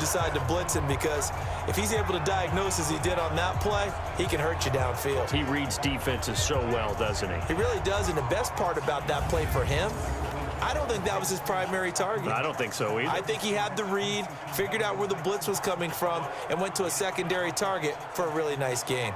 decide to blitz him, because if he's able to diagnose as he did on that play, he can hurt you downfield. He reads defenses so well, doesn't he? He really does, and the best part about that play for him, I don't think that was his primary target. I don't think so either. I think he had the read, figured out where the blitz was coming from, and went to a secondary target for a really nice gain.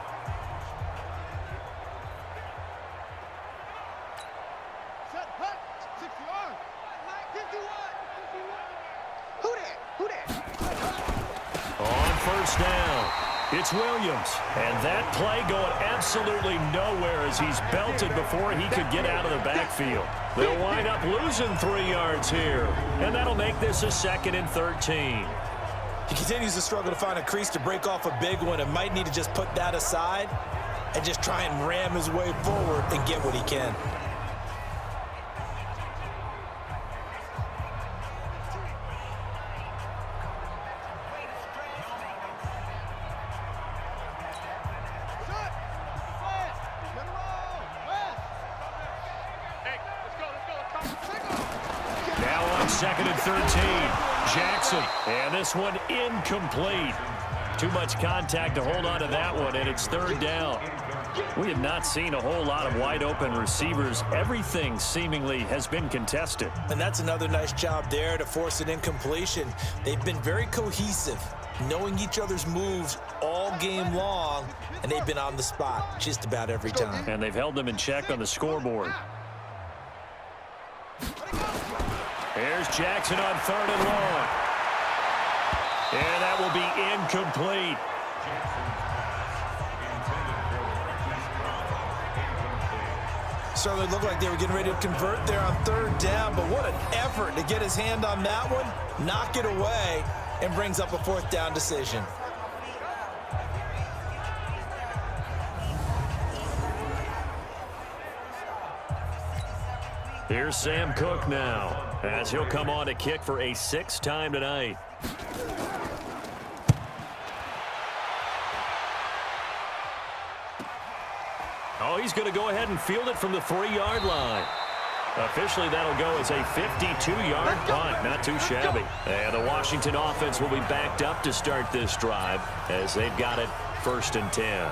On first down, it's Williams. And that play going absolutely nowhere as he's belted before he could get out of the backfield. They'll wind up losing 3 yards here, and that'll make this a 2nd and 13. He continues to struggle to find a crease to break off a big one, and might need to just put that aside and just try and ram his way forward and get what he can. Now on 2nd and 13, Jackson. And this one incomplete. Too much contact to hold on to that one, and it's 3rd down. We have not seen a whole lot of wide-open receivers. Everything seemingly has been contested. And that's another nice job there to force an incompletion. They've been very cohesive, knowing each other's moves all game long, and they've been on the spot just about every time. And they've held them in check on the scoreboard. Here's Jackson on 3rd and long. And that will be incomplete. Certainly looked like they were getting ready to convert there on 3rd down, but what an effort to get his hand on that one, knock it away, and brings up a 4th down decision. Here's Sam Cook now, as he'll come on to kick for a 6th time tonight. Oh, he's going to go ahead and field it from the 3-yard line. Officially, that'll go as a 52-yard punt. Not too shabby. And the Washington offense will be backed up to start this drive, as they've got it 1st and 10.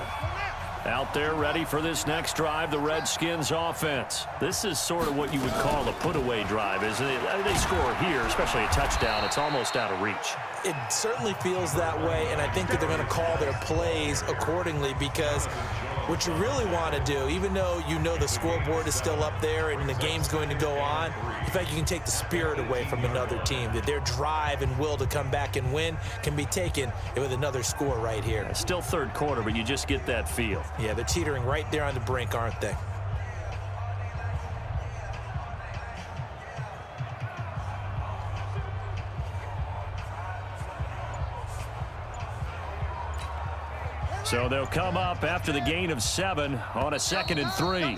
Out there ready for this next drive, the Redskins offense. This is sort of what you would call a put-away drive, isn't it? They score here, especially a touchdown. It's almost out of reach. It certainly feels that way, and I think that they're going to call their plays accordingly, because what you really want to do, even though you know the scoreboard is still up there and the game's going to go on, in fact, you can take the spirit away from another team, that their drive and will to come back and win can be taken with another score right here. It's still 3rd quarter, but you just get that feel. Yeah, they're teetering right there on the brink, aren't they? So they'll come up after the gain of 7 on a 2nd and 3.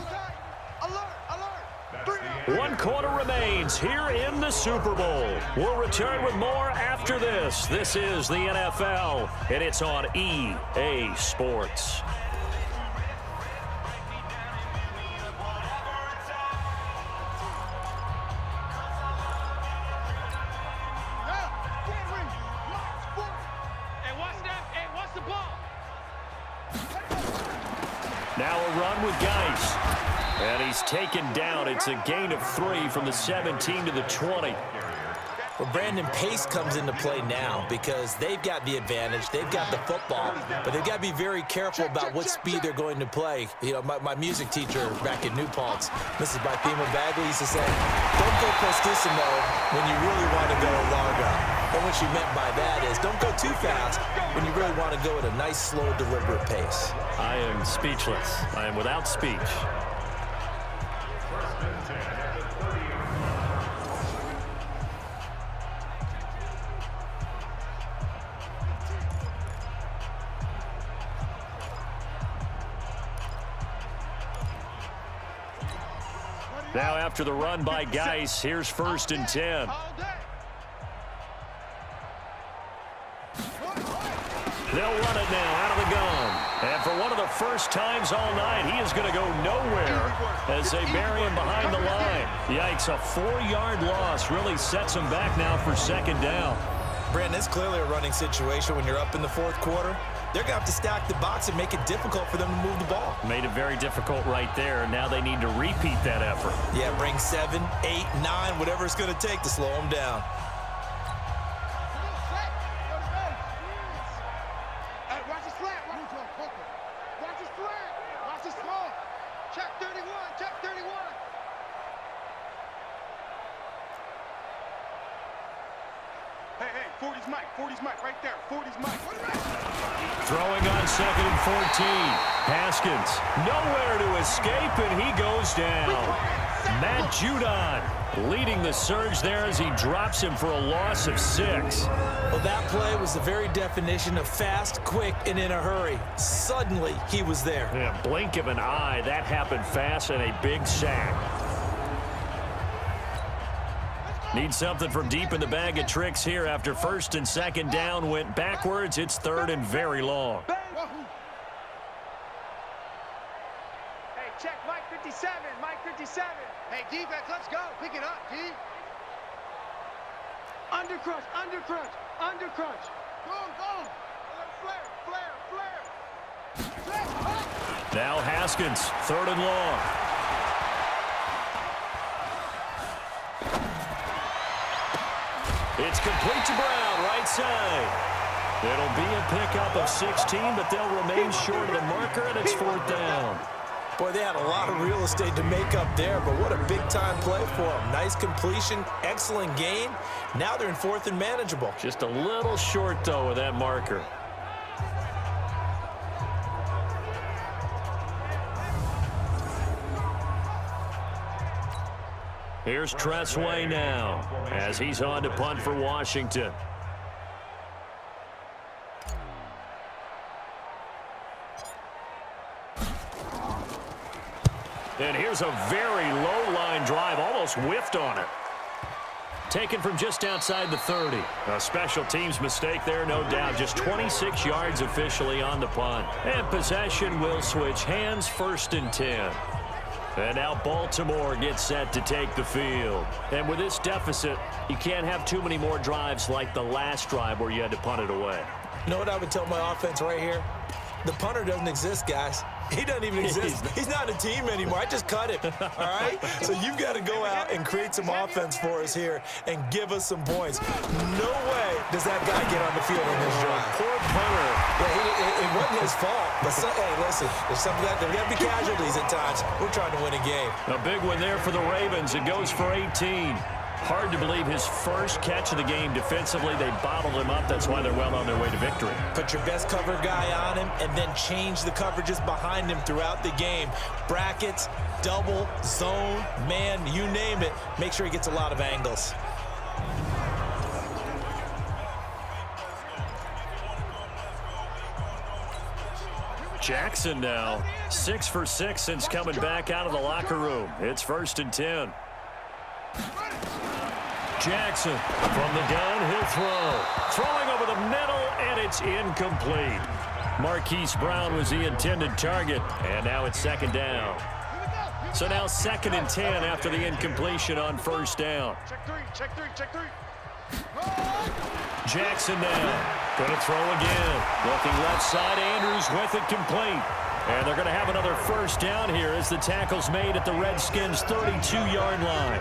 1 quarter remains here in the Super Bowl. We'll return with more after this. This is the NFL, and it's on EA Sports. Now a run with Geis. And he's taken down. It's a gain of 3 from the 17 to the 20. Well, Brandon, pace comes into play now because they've got the advantage. They've got the football, but they've got to be very careful about what speed they're going to play. You know, my music teacher back in New Paltz, Mrs. Bythema Bagley, used to say, don't go prestissimo when you really want to go largo. And what she meant by that is don't go too fast when you really want to go at a nice, slow, deliberate pace. I am speechless. I am without speech. Now after the run by Geis, here's 1st and 10. They'll run it now out of the gun. And for one of the first times all night, he is going to go nowhere as they bury him behind the line. Yikes, a 4-yard loss really sets him back now for 2nd down. Brandon, it's clearly a running situation when you're up in the fourth quarter. They're going to have to stack the box and make it difficult for them to move the ball. Made it very difficult right there. Now they need to repeat that effort. Yeah, bring 7, 8, 9, whatever it's going to take to slow them down. Hey, 40's Mike, right there. 40's Mike. Throwing on 2nd and 14. Haskins, nowhere to escape, and he goes down. Matt Judon leading the surge there as he drops him for a loss of 6. Well, that play was the very definition of fast, quick, and in a hurry. Suddenly, he was there. Yeah, blink of an eye, that happened fast, and a big sack. Need something from deep in the bag of tricks here after 1st and 2nd down went backwards. It's 3rd and very long. Hey, check Mike 57, Mike 57. Hey, defense, let's go. Pick it up, D. Under crunch. Go. Flare. Now Haskins, 3rd and long. It's complete to Brown, right side. It'll be a pickup of 16, but they'll remain short of the marker, and it's 4th down. Boy, they had a lot of real estate to make up there, but what a big-time play for them. Nice completion, excellent gain. Now they're in 4th and manageable. Just a little short, though, with that marker. Here's Tressway now as he's on to punt for Washington. And here's a very low-line drive, almost whiffed on it. Taken from just outside the 30. A special teams mistake there, no doubt. Just 26 yards officially on the punt. And possession will switch hands, 1st and 10. And now Baltimore gets set to take the field. And with this deficit, you can't have too many more drives like the last drive where you had to punt it away. You know what I would tell my offense right here? The punter doesn't exist, guys. He doesn't even exist. He's not a team anymore. I just cut him, all right? So you've got to go out and create some offense for us here and give us some points. No way does that guy get on the field in this drive. Poor punter. Yeah, it wasn't his fault. But, hey, listen, there's got to be casualties at times. We're trying to win a game. A big one there for the Ravens. It goes for 18. Hard to believe his first catch of the game defensively. They bottled him up. That's why they're well on their way to victory. Put your best cover guy on him and then change the coverages behind him throughout the game. Brackets, double, zone, man, you name it. Make sure he gets a lot of angles. Jackson now 6 for 6 since coming back out of the locker room. It's 1st and 10. Jackson from the gun, he'll throw. Throwing over the middle, and it's incomplete. Marquise Brown was the intended target, and now it's 2nd down. So now 2nd and 10 after the incompletion on 1st down. Check three. Jackson now, going to throw again. Looking left side, Andrews with it complete. And they're going to have another 1st down here as the tackle's made at the Redskins' 32-yard line.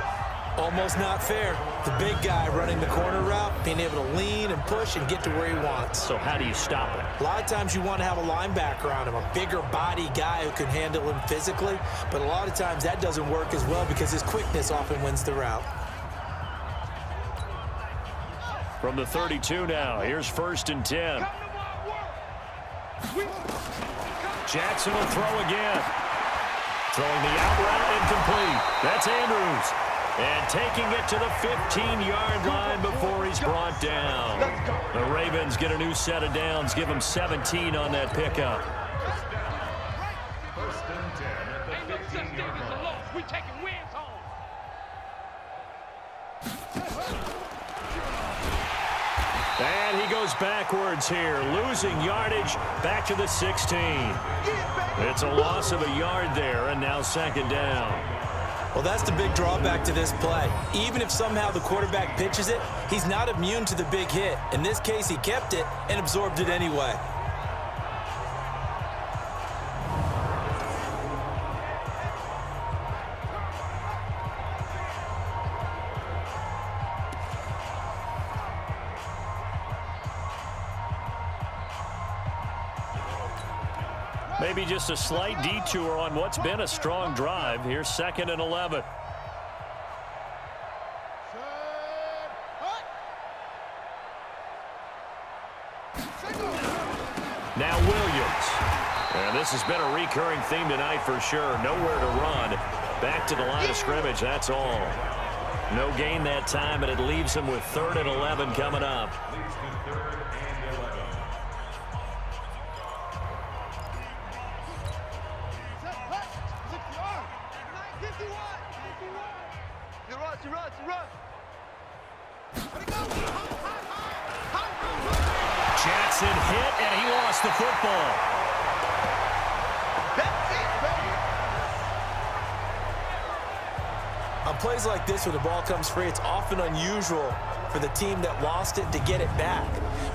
Almost not fair. The big guy running the corner route, being able to lean and push and get to where he wants. So how do you stop it? A lot of times you want to have a linebacker on him, a bigger body guy who can handle him physically. But a lot of times that doesn't work as well because his quickness often wins the route. From the 32 now, here's 1st and 10. Jackson will throw again. Throwing the out route incomplete. That's Andrews. And taking it to the 15-yard line before he's brought down. The Ravens get a new set of downs, give them 17 on that pickup. 1st and 10 at the 15-yard line. We taking wins home. And he goes backwards here, losing yardage back to the 16. It's a loss of a yard there, and now 2nd down. Well, that's the big drawback to this play. Even if somehow the quarterback pitches it, he's not immune to the big hit. In this case, he kept it and absorbed it anyway. Maybe just a slight detour on what's been a strong drive. Here's 2nd and 11. Now Williams. And this has been a recurring theme tonight for sure. Nowhere to run. Back to the line of scrimmage, that's all. No gain that time, and it leaves him with 3rd and 11 coming up. Jackson hit, and he lost the football. On plays like this, when the ball comes free, it's often unusual for the team that lost it to get it back.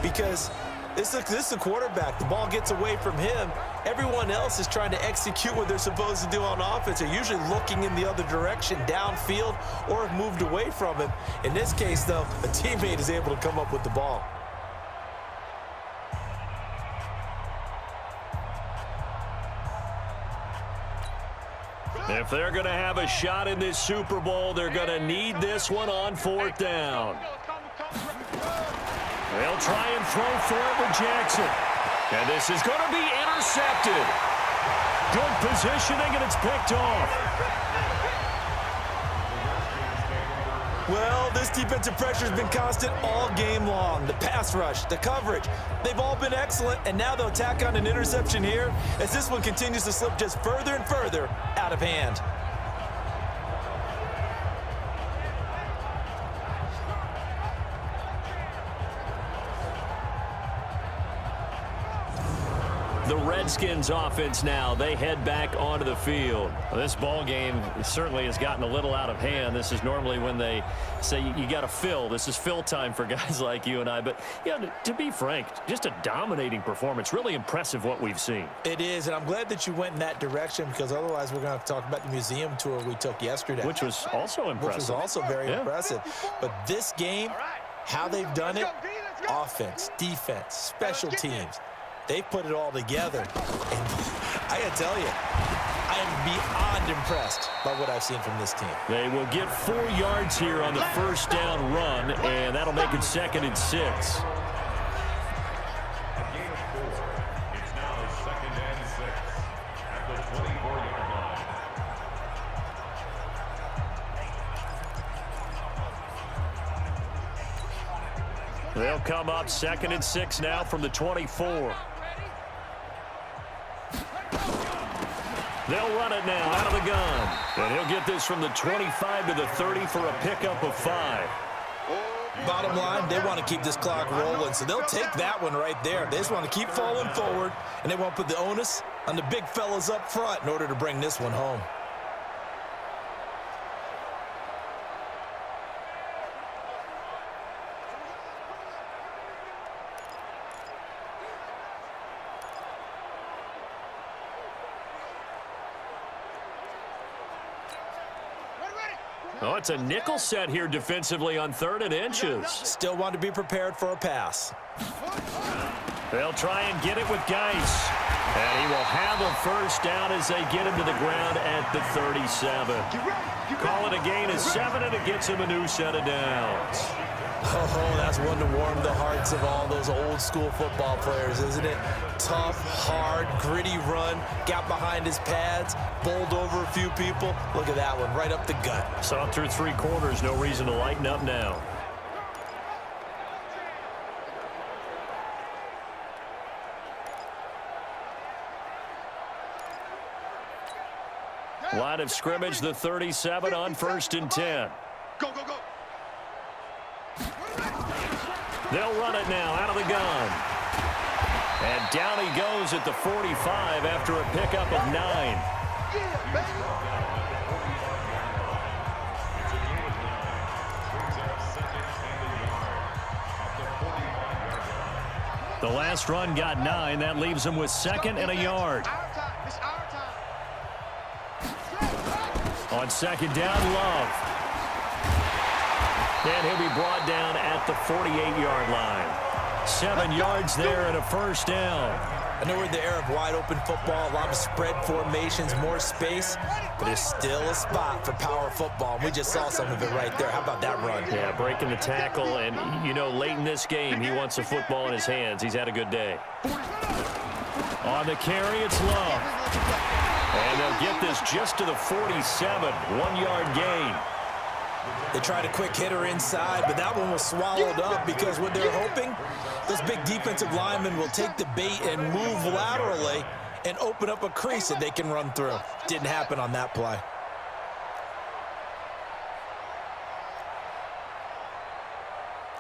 Because this is a quarterback. The ball gets away from him. Everyone else is trying to execute what they're supposed to do on offense. They're usually looking in the other direction, downfield, or have moved away from him. In this case, though, a teammate is able to come up with the ball. If they're going to have a shot in this Super Bowl, they're going to need this one on 4th down. They'll try and throw for it with Jackson. And this is going to be intercepted. Good positioning, and it's picked off. Well, this defensive pressure has been constant all game long. The pass rush, the coverage, they've all been excellent, and now they'll tack on an interception here as this one continues to slip just further and further out of hand. The Redskins offense now, they head back onto the field. Well, this ball game certainly has gotten a little out of hand. This is normally when they say you got to fill. This is fill time for guys like you and I. But, you know, to be frank, just a dominating performance. Really impressive what we've seen. It is, and I'm glad that you went in that direction because otherwise we're going to have to talk about the museum tour we took yesterday. Which was also impressive. Which was also very impressive. But this game, how they've done it, offense, defense, special teams, they've put it all together. And I got to tell you, I am beyond impressed by what I've seen from this team. They will get 4 yards here on the 1st down run, and that'll make it 2nd and 6. They'll come up 2nd and 6 now from the 24. They'll run it now out of the gun. And he'll get this from the 25 to the 30 for a pickup of 5. Bottom line, they want to keep this clock rolling, so they'll take that one right there. They just want to keep falling forward, and they want to put the onus on the big fellas up front in order to bring this one home. Oh, it's a nickel set here defensively on 3rd and inches. Still want to be prepared for a pass. They'll try and get it with Geis. And he will have a 1st down as they get him to the ground at the 37. Call it a gain of 7, and it gets him a new set of downs. Oh, that's one to warm the hearts of all those old school football players, isn't it? Tough, hard, gritty run, got behind his pads, bowled over a few people. Look at that one, right up the gut. Saw through 3 quarters, no reason to lighten up now. Line of scrimmage, the 37 on 1st and 10. Go, go, go. They'll run it now out of the gun. And down he goes at the 45 after a pickup of 9. The last run got 9. That leaves him with 2nd and a yard. Our time. It's our time. On 2nd down, Love. And he'll be brought down at the 48-yard line. 7 yards there and a 1st down. I know we're in the era of wide-open football, a lot of spread formations, more space, but there's still a spot for power football. We just saw some of it right there. How about that run? Yeah, breaking the tackle, and, you know, late in this game, he wants the football in his hands. He's had a good day. On the carry, it's Love. And they'll get this just to the 47, 1-yard gain. They tried a quick hitter inside, but that one was swallowed up because what they're hoping, those big defensive linemen will take the bait and move laterally and open up a crease that they can run through. Didn't happen on that play.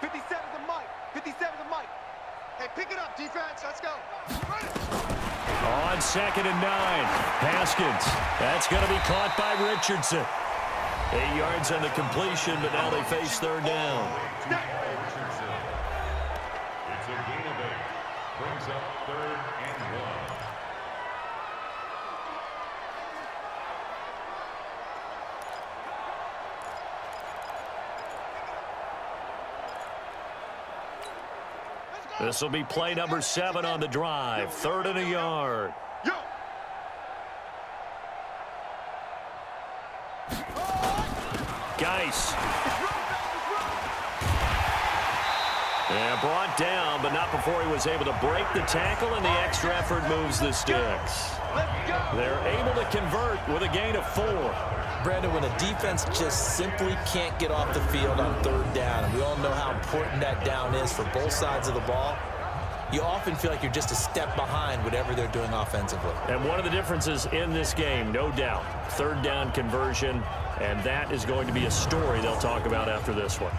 '57 the mic. 57 the mic. Hey, pick it up, defense. Let's go. On 2nd and 9, Haskins. That's going to be caught by Richardson. 8 yards on the completion, but now they face 3rd down. It's a gain of 8. Brings up 3rd and 1. This will be play number 7 on the drive. 3rd and a yard. Yo. Geis. Yeah, brought down, but not before he was able to break the tackle, and the extra effort moves the sticks. They're able to convert with a gain of 4. Brandon, when a defense just simply can't get off the field on 3rd down, and we all know how important that down is for both sides of the ball, you often feel like you're just a step behind whatever they're doing offensively. And one of the differences in this game, no doubt, 3rd down conversion, and that is going to be a story they'll talk about after this one.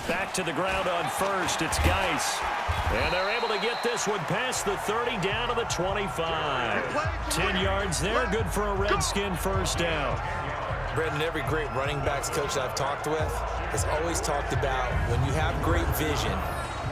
Back to the ground on 1st. It's Geis. And they're able to get this one past the 30 down to the 25. 10 yards there. Good for a Redskin 1st down. Brandon, every great running backs coach that I've talked with has always talked about when you have great vision,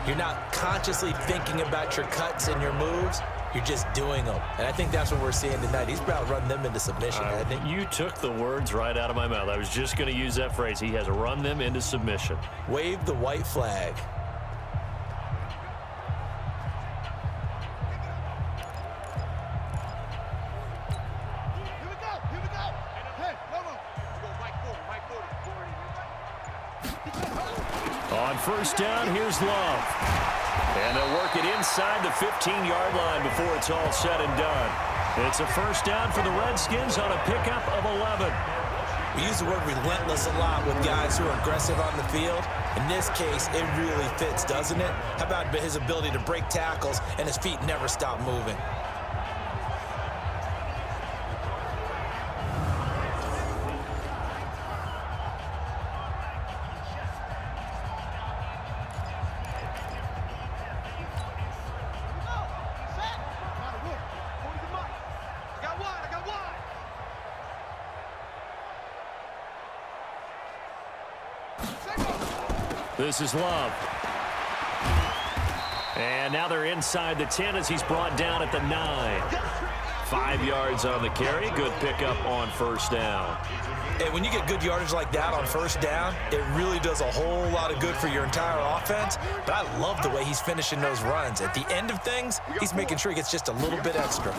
you're not consciously thinking about your cuts and your moves. You're just doing them. And I think that's what we're seeing tonight. He's about run them into submission, hasn't he? You took the words right out of my mouth. I was just going to use that phrase. He has run them into submission. Wave the white flag. Here we go. Here we go. Hey, no. Let's go right forward. On 1st down, here's Love. And they'll work it inside the 15-yard line before it's all said and done. It's a 1st down for the Redskins on a pickup of 11. We use the word relentless a lot with guys who are aggressive on the field. In this case, it really fits, doesn't it? How about his ability to break tackles and his feet never stop moving? This is Love. And now they're inside the 10 as he's brought down at the 9. 5 yards on the carry. Good pickup on 1st down. And when you get good yardage like that on 1st down, it really does a whole lot of good for your entire offense. But I love the way he's finishing those runs. At the end of things, he's making sure he gets just a little bit extra.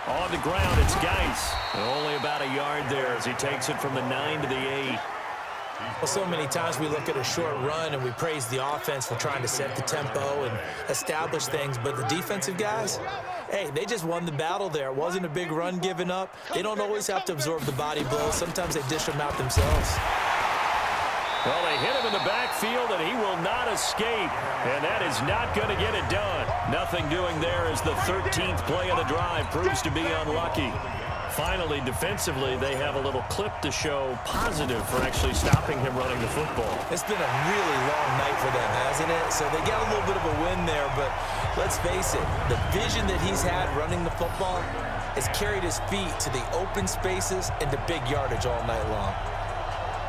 On the ground, it's Geis. Only about a yard there as he takes it from the 9 to the 8. Well, so many times we look at a short run and we praise the offense for trying to set the tempo and establish things, but the defensive guys, hey, they just won the battle there. It wasn't a big run given up. They don't always have to absorb the body blows. Sometimes they dish them out themselves. Well, they hit him in the backfield, and he will not escape, and that is not going to get it done. Nothing doing there as the 13th play of the drive proves to be unlucky. Finally, defensively, they have a little clip to show positive for actually stopping him running the football. It's been a really long night for them, hasn't it? So they got a little bit of a win there, but let's face it, the vision that he's had running the football has carried his feet to the open spaces and to big yardage all night long.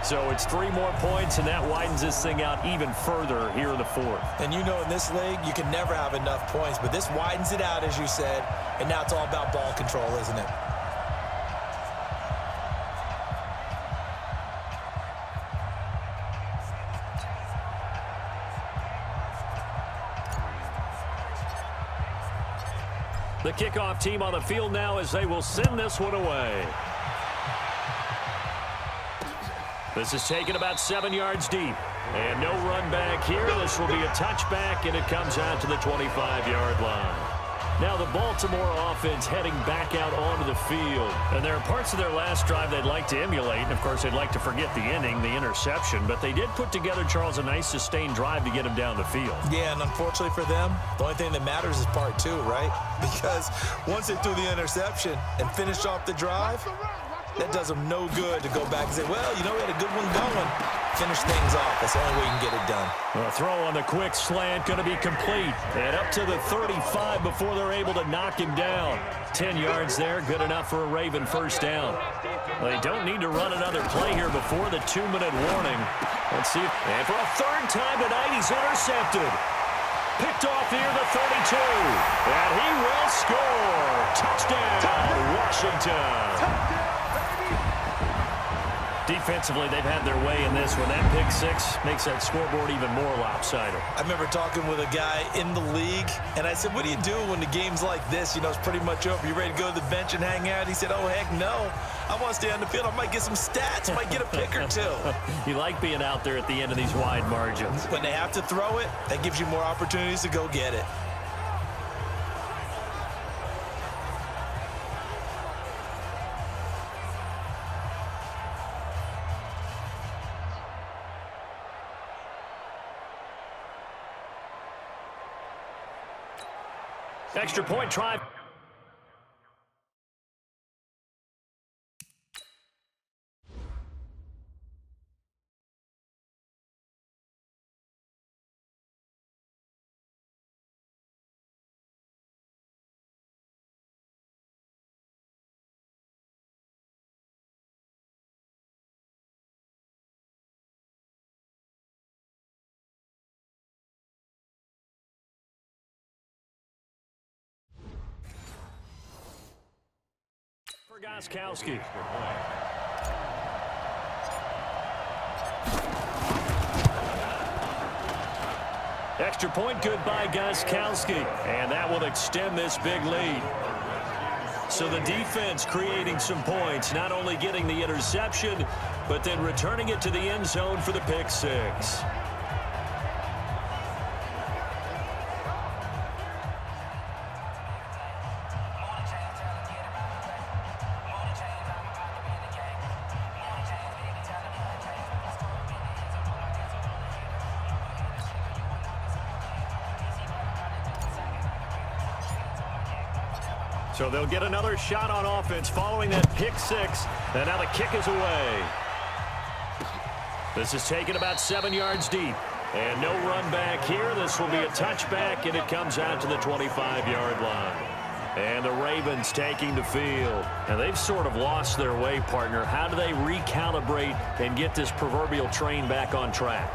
So it's 3 more points, and that widens this thing out even further here in the 4th. And you know in this league, you can never have enough points, but this widens it out, as you said, and now it's all about ball control, isn't it? The kickoff team on the field now as they will send this one away. This is taken about 7 yards deep. And no run back here. This will be a touchback, and it comes out to the 25-yard line. Now the Baltimore offense heading back out onto the field. And there are parts of their last drive they'd like to emulate. And, of course, they'd like to forget the ending, the interception. But they did put together, Charles, a nice sustained drive to get him down the field. Yeah, and unfortunately for them, the only thing that matters is part 2, right? Because once they threw the interception and finished off the drive, that does them no good to go back and say, well, you know, we had a good one going. Finish things off. That's the only way you can get it done. A throw on the quick slant going to be complete. And up to the 35 before they're able to knock him down. 10 yards there, good enough for a Raven first down. They don't need to run another play here before the 2-minute warning. Let's see. And for a 3rd time tonight, he's intercepted. Picked off here, the 32. And he will score. Touchdown, Washington. Defensively, they've had their way in this one. That pick 6 makes that scoreboard even more lopsided. I remember talking with a guy in the league, and I said, what do you do when the game's like this? You know, it's pretty much over. You ready to go to the bench and hang out? He said, oh, heck no. I want to stay on the field. I might get some stats. Might get a pick or 2. You like being out there at the end of these wide margins. When they have to throw it, that gives you more opportunities to go get it. Extra point try. Goskowski. Extra point good by Goskowski. And that will extend this big lead. So the defense creating some points, not only getting the interception, but then returning it to the end zone for the pick 6. So they'll get another shot on offense following that pick 6. And now the kick is away. This is taken about 7 yards deep. And no run back here. This will be a touchback, and it comes out to the 25-yard line. And the Ravens taking the field. And they've sort of lost their way, partner. How do they recalibrate and get this proverbial train back on track?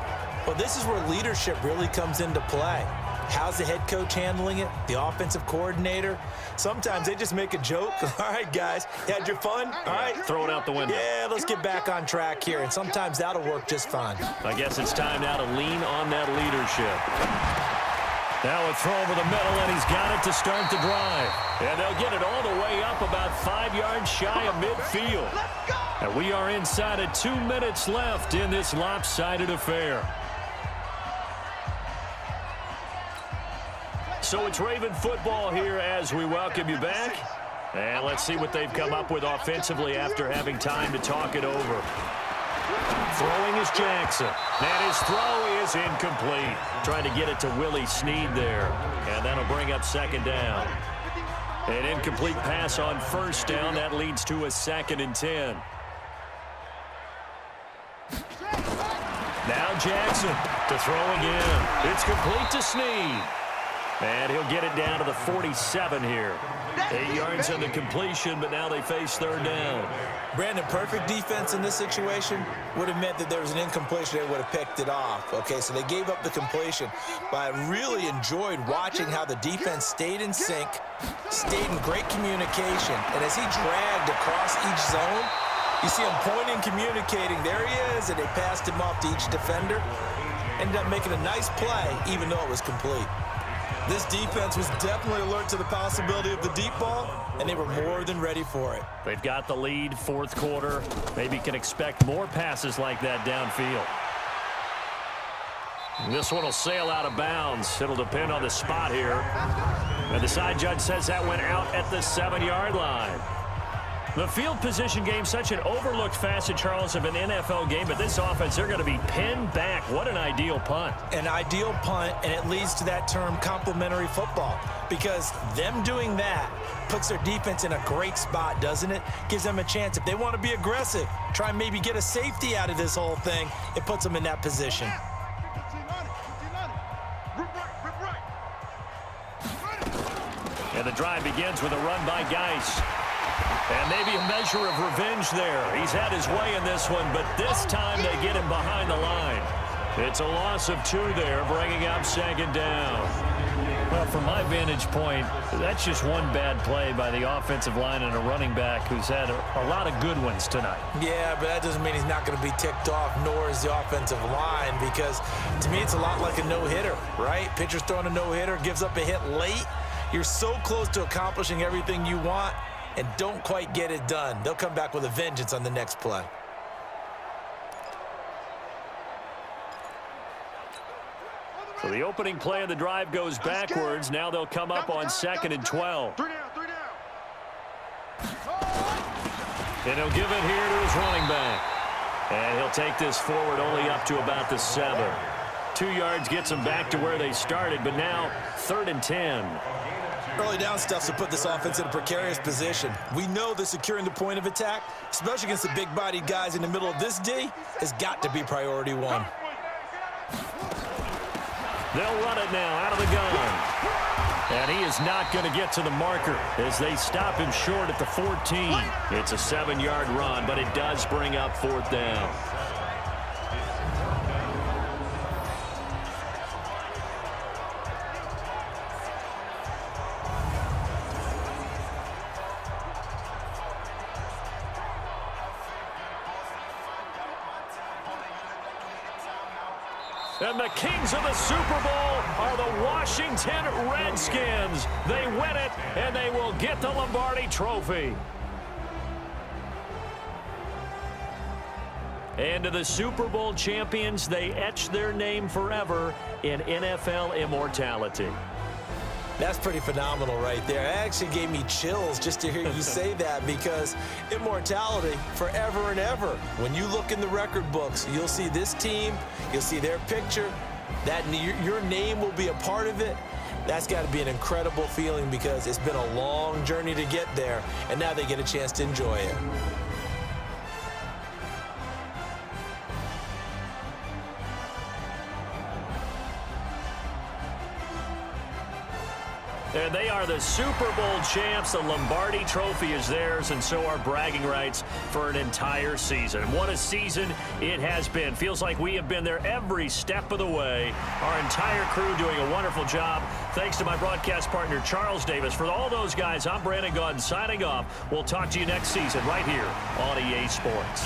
Well, this is where leadership really comes into play. How's the head coach handling it? The offensive coordinator? Sometimes they just make a joke. All right, guys, you had your fun? All right. Throw it out the window. Yeah, let's get back on track here, and sometimes that'll work just fine. I guess it's time now to lean on that leadership. Now a throw over the middle, and he's got it to start the drive. And they'll get it all the way up about 5 yards shy of midfield. And we are inside of 2 minutes left in this lopsided affair. So it's Raven football here as we welcome you back. And let's see what they've come up with offensively after having time to talk it over. Throwing is Jackson. And his throw is incomplete. Trying to get it to Willie Snead there. And that'll bring up second down. An incomplete pass on first down. That leads to a 2nd and 10. Now Jackson to throw again. It's complete to Snead. And he'll get it down to the 47 here. 8 yards on the completion, but now they face third down. Brandon, perfect defense in this situation would have meant that there was an incompletion. They would have picked it off. Okay, so they gave up the completion. But I really enjoyed watching how the defense stayed in sync, stayed in great communication. And as he dragged across each zone, you see him pointing, communicating. There he is, and they passed him off to each defender. Ended up making a nice play, even though it was complete. This defense was definitely alert to the possibility of the deep ball, and they were more than ready for it. They've got the lead, fourth quarter. Maybe can expect more passes like that downfield. This one will sail out of bounds. It'll depend on the spot here. And the side judge says that went out at the 7-yard line. The field position game, such an overlooked facet, Charles, of an NFL game, but this offense, they're going to be pinned back. What an ideal punt. An ideal punt, and it leads to that term complementary football, because them doing that puts their defense in a great spot, doesn't it? Gives them a chance. If they want to be aggressive, try and maybe get a safety out of this whole thing, it puts them in that position. And the drive begins with a run by Geis. And maybe a measure of revenge there. He's had his way in this one, but this time they get him behind the line. It's a loss of 2 there, bringing up second down. Well, from my vantage point, that's just one bad play by the offensive line and a running back who's had a lot of good ones tonight. Yeah, but that doesn't mean he's not going to be ticked off, nor is the offensive line, because to me it's a lot like a no-hitter, right? Pitcher's throwing a no-hitter, gives up a hit late. You're so close to accomplishing everything you want, and don't quite get it done. They'll come back with a vengeance on the next play. So the opening play of the drive goes backwards. Now they'll come up on 2nd and 12. 3 down. And he'll give it here to his running back. And he'll take this forward only up to about the 7. 2 yards gets them back to where they started, but now 3rd and 10. Early down stuff to put this offense in a precarious position. We know that securing the point of attack, especially against the big-bodied guys in the middle of this D, has got to be priority 1. They'll run it now out of the gun. And he is not going to get to the marker as they stop him short at the 14. It's a 7-yard run, but it does bring up 4th down. And the kings of the Super Bowl are the Washington Redskins. They win it, and they will get the Lombardi Trophy. And to the Super Bowl champions, they etch their name forever in NFL immortality. That's pretty phenomenal right there. It actually gave me chills just to hear you say that, because immortality forever and ever. When you look in the record books, you'll see this team, you'll see their picture, that your name will be a part of it. That's got to be an incredible feeling, because it's been a long journey to get there, and now they get a chance to enjoy it. And they are the Super Bowl champs. The Lombardi Trophy is theirs, and so are bragging rights for an entire season. What a season it has been. Feels like we have been there every step of the way. Our entire crew doing a wonderful job. Thanks to my broadcast partner, Charles Davis. For all those guys, I'm Brandon Gaudin signing off. We'll talk to you next season right here on EA Sports.